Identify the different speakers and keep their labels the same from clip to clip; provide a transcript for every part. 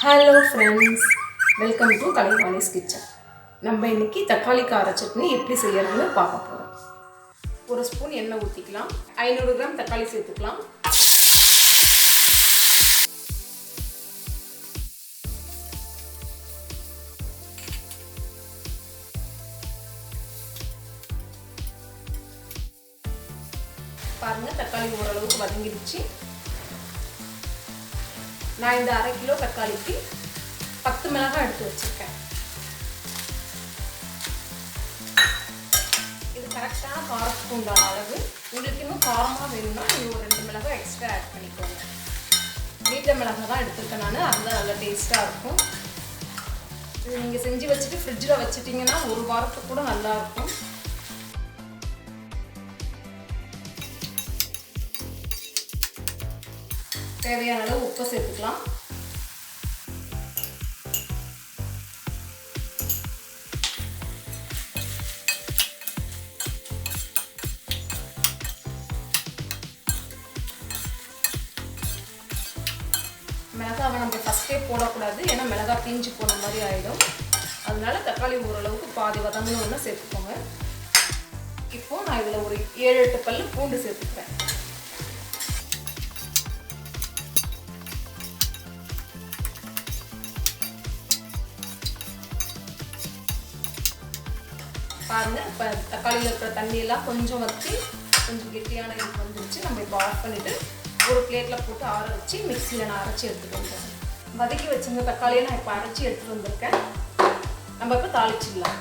Speaker 1: Hello friends, welcome to Kalaivani's kitchen. நம்ம இன்னைக்கு தக்காளி கார சட்னி எப்படி செய்யறதுன்னு பார்க்க போகிறோம். ஒரு ஸ்பூன் எண்ணெய் ஊற்றிக்கலாம். 500 கிராம் தக்காளி சேர்த்துக்கலாம். பாருங்க, தக்காளி ஓரளவுக்கு வதங்கிடுச்சு. நான் இந்த 1/2 கிலோ தக்காளிக்கு 10 மிளகாய் எடுத்து வச்சிருக்கேன். இது கரெக்டான காரத்துக்கு உண்டான அளவு. உங்களுக்கு இன்னும் காரமாக வேணும்னா நீங்கள் ஒரு 2 மிளகாய் எக்ஸ்ட்ரா ஆட் பண்ணிக்கோங்க. நீட்ட மிளகாய் தான் எடுத்துருக்கேன் நான், அதுதான் நல்லா டேஸ்ட்டாக இருக்கும். இது நீங்கள் செஞ்சு வச்சுட்டு ஃப்ரிட்ஜில் வச்சுட்டிங்கன்னா ஒரு வாரத்துக்கு கூட நல்லாயிருக்கும். தேவையான அளவு உப்பு சேர்த்துக்கலாம். மிளகாவை நம்ம ஃபஸ்ட்டே போடக்கூடாது, ஏன்னா மிளகாய் தீஞ்சு போன மாதிரி ஆகிடும். அதனால தக்காளி ஓரளவுக்கு பாதி வதங்கணும்னு சேர்த்துக்கோங்க. இப்போ நான் இதில் ஒரு 7-8 பல்லு பூண்டு சேர்த்துக்கிறேன். பாருங்க, இப்போ தக்காளியில் இருக்கிற தண்ணியெல்லாம் கொஞ்சம் வச்சு கொஞ்சம் கெட்டியான இது வந்துருச்சு. நம்ம இப்போ ஆஃப் பண்ணிவிட்டு ஒரு பிளேட்டில் போட்டு ஆற வச்சு மிக்சியில் நான் அரைச்சி எடுத்துகிட்டு வந்துடுறேன். வதக்கி வச்சுங்க தக்காளியை நான் இப்போ அரைச்சி எடுத்துகிட்டு வந்திருக்கேன். நம்ம இப்போ தாளிச்சிடலாம்.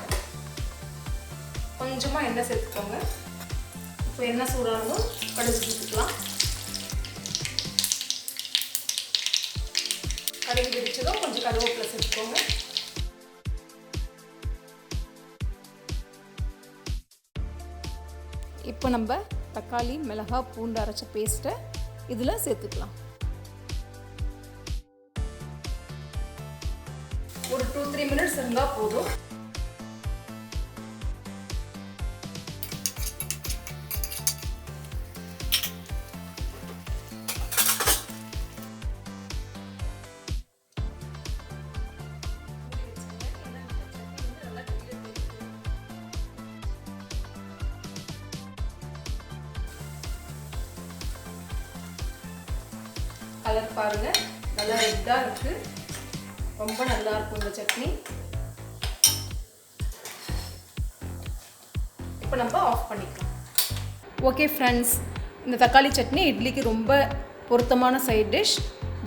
Speaker 1: கொஞ்சமாக எண்ணெய் சேர்த்துக்கோங்க. இப்போ எண்ணெய் சூடானதும் கடுகு சேர்த்துக்கலாம். கடுகு பிடிச்சதும் கொஞ்சம் கருவேப்பிலை சேர்த்துக்கோங்க. இப்போ நம்ம தக்காளி மிளகாய் பூண்டு அரைச்ச பேஸ்ட்டை இதில் சேர்த்துக்கலாம். ஒரு 2-3 மினிட்ஸ் இருந்தால் போதும். கலர் பாருங்க, நல்லா ரெட்டாக இருக்கு. ரொம்ப நல்லா இருக்கும் இந்த சட்னி. இப்போ நம்ம ஆஃப் பண்ணிக்கலாம். ஓகே ஃப்ரெண்ட்ஸ், இந்த தக்காளி சட்னி இட்லிக்கு ரொம்ப பொருத்தமான சைட் டிஷ்.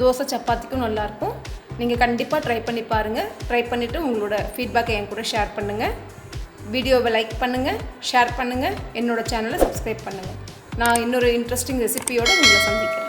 Speaker 1: தோசை சப்பாத்திக்கும் நல்லாயிருக்கும். நீங்கள் கண்டிப்பாக ட்ரை பண்ணி பாருங்கள். ட்ரை பண்ணிவிட்டு உங்களோட ஃபீட்பேக்கை என் கூட ஷேர் பண்ணுங்கள். வீடியோவை லைக் பண்ணுங்கள், ஷேர் பண்ணுங்கள், என்னோடய சேனலை சப்ஸ்கிரைப் பண்ணுங்கள். நான் இன்னொரு இன்ட்ரெஸ்டிங் ரெசிபியோடு உங்களை சந்திக்கிறேன்.